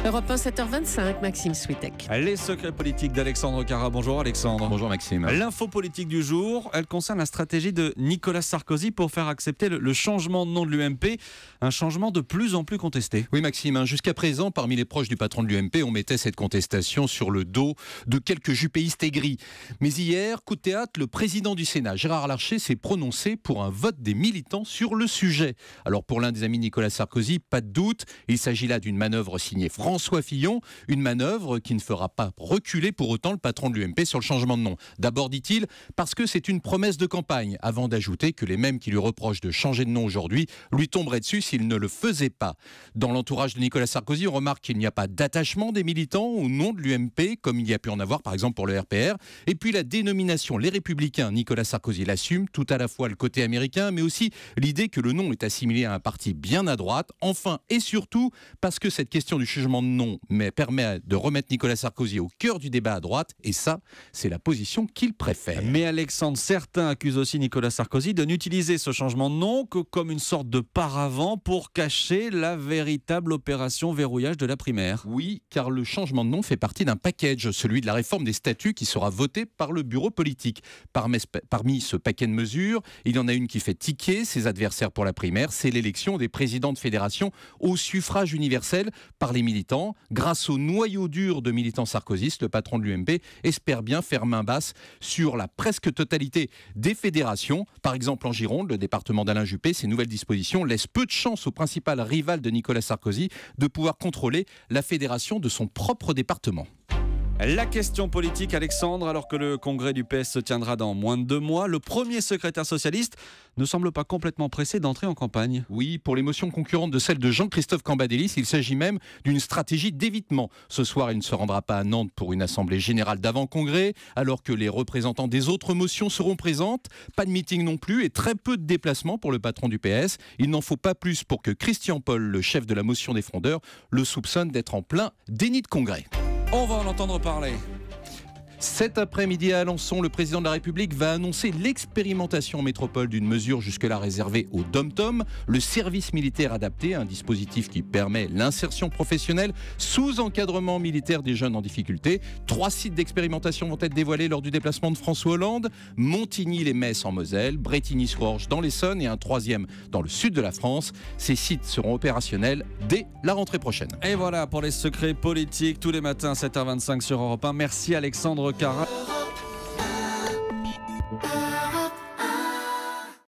Europe 1, 7h25, Maxime Switek. Les secrets politiques d'Alexandre Carra. Bonjour Alexandre. Bonjour Maxime. L'info politique du jour, elle concerne la stratégie de Nicolas Sarkozy pour faire accepter le changement de nom de l'UMP, un changement de plus en plus contesté. Oui Maxime, jusqu'à présent, parmi les proches du patron de l'UMP, on mettait cette contestation sur le dos de quelques jupéistes aigris. Mais hier, coup de théâtre, le président du Sénat, Gérard Larcher, s'est prononcé pour un vote des militants sur le sujet. Alors pour l'un des amis de Nicolas Sarkozy, pas de doute, il s'agit là d'une manœuvre signée François Fillon, une manœuvre qui ne fera pas reculer pour autant le patron de l'UMP sur le changement de nom. D'abord, dit-il, parce que c'est une promesse de campagne, avant d'ajouter que les mêmes qui lui reprochent de changer de nom aujourd'hui lui tomberaient dessus s'il ne le faisait pas. Dans l'entourage de Nicolas Sarkozy, on remarque qu'il n'y a pas d'attachement des militants au nom de l'UMP, comme il y a pu en avoir par exemple pour le RPR. Et puis la dénomination Les Républicains, Nicolas Sarkozy l'assume, tout à la fois le côté américain, mais aussi l'idée que le nom est assimilé à un parti bien à droite. Enfin et surtout, parce que cette question du changement de nom permet de remettre Nicolas Sarkozy au cœur du débat à droite, et ça, c'est la position qu'il préfère. Mais Alexandre, certains accusent aussi Nicolas Sarkozy de n'utiliser ce changement de nom que comme une sorte de paravent pour cacher la véritable opération verrouillage de la primaire. Oui, car le changement de nom fait partie d'un package, celui de la réforme des statuts qui sera voté par le bureau politique. Parmi ce paquet de mesures, il y en a une qui fait tiquer ses adversaires pour la primaire, c'est l'élection des présidents de fédération au suffrage universel par les militants. Grâce au noyau dur de militants sarkozystes, le patron de l'UMP espère bien faire main basse sur la presque totalité des fédérations. Par exemple, en Gironde, le département d'Alain Juppé, ces nouvelles dispositions laissent peu de chance au principal rival de Nicolas Sarkozy de pouvoir contrôler la fédération de son propre département. La question politique, Alexandre, alors que le congrès du PS se tiendra dans moins de 2 mois, le premier secrétaire socialiste ne semble pas complètement pressé d'entrer en campagne. Oui, pour les motions concurrentes de celle de Jean-Christophe Cambadélis, il s'agit même d'une stratégie d'évitement. Ce soir, il ne se rendra pas à Nantes pour une assemblée générale d'avant-congrès, alors que les représentants des autres motions seront présentes. Pas de meeting non plus et très peu de déplacements pour le patron du PS. Il n'en faut pas plus pour que Christian Paul, le chef de la motion des frondeurs, le soupçonne d'être en plein déni de congrès. On va en entendre parler. Cet après-midi à Alençon, le président de la République va annoncer l'expérimentation en métropole d'une mesure jusque-là réservée aux DOM-TOM, le service militaire adapté, un dispositif qui permet l'insertion professionnelle sous encadrement militaire des jeunes en difficulté. 3 sites d'expérimentation vont être dévoilés lors du déplacement de François Hollande: Montigny-les-Metz en Moselle, Brétigny-sur-Orge dans l'Essonne et un 3e dans le sud de la France. Ces sites seront opérationnels dès la rentrée prochaine. Et voilà pour les secrets politiques tous les matins 7h25 sur Europe 1. Merci Alexandre Carra.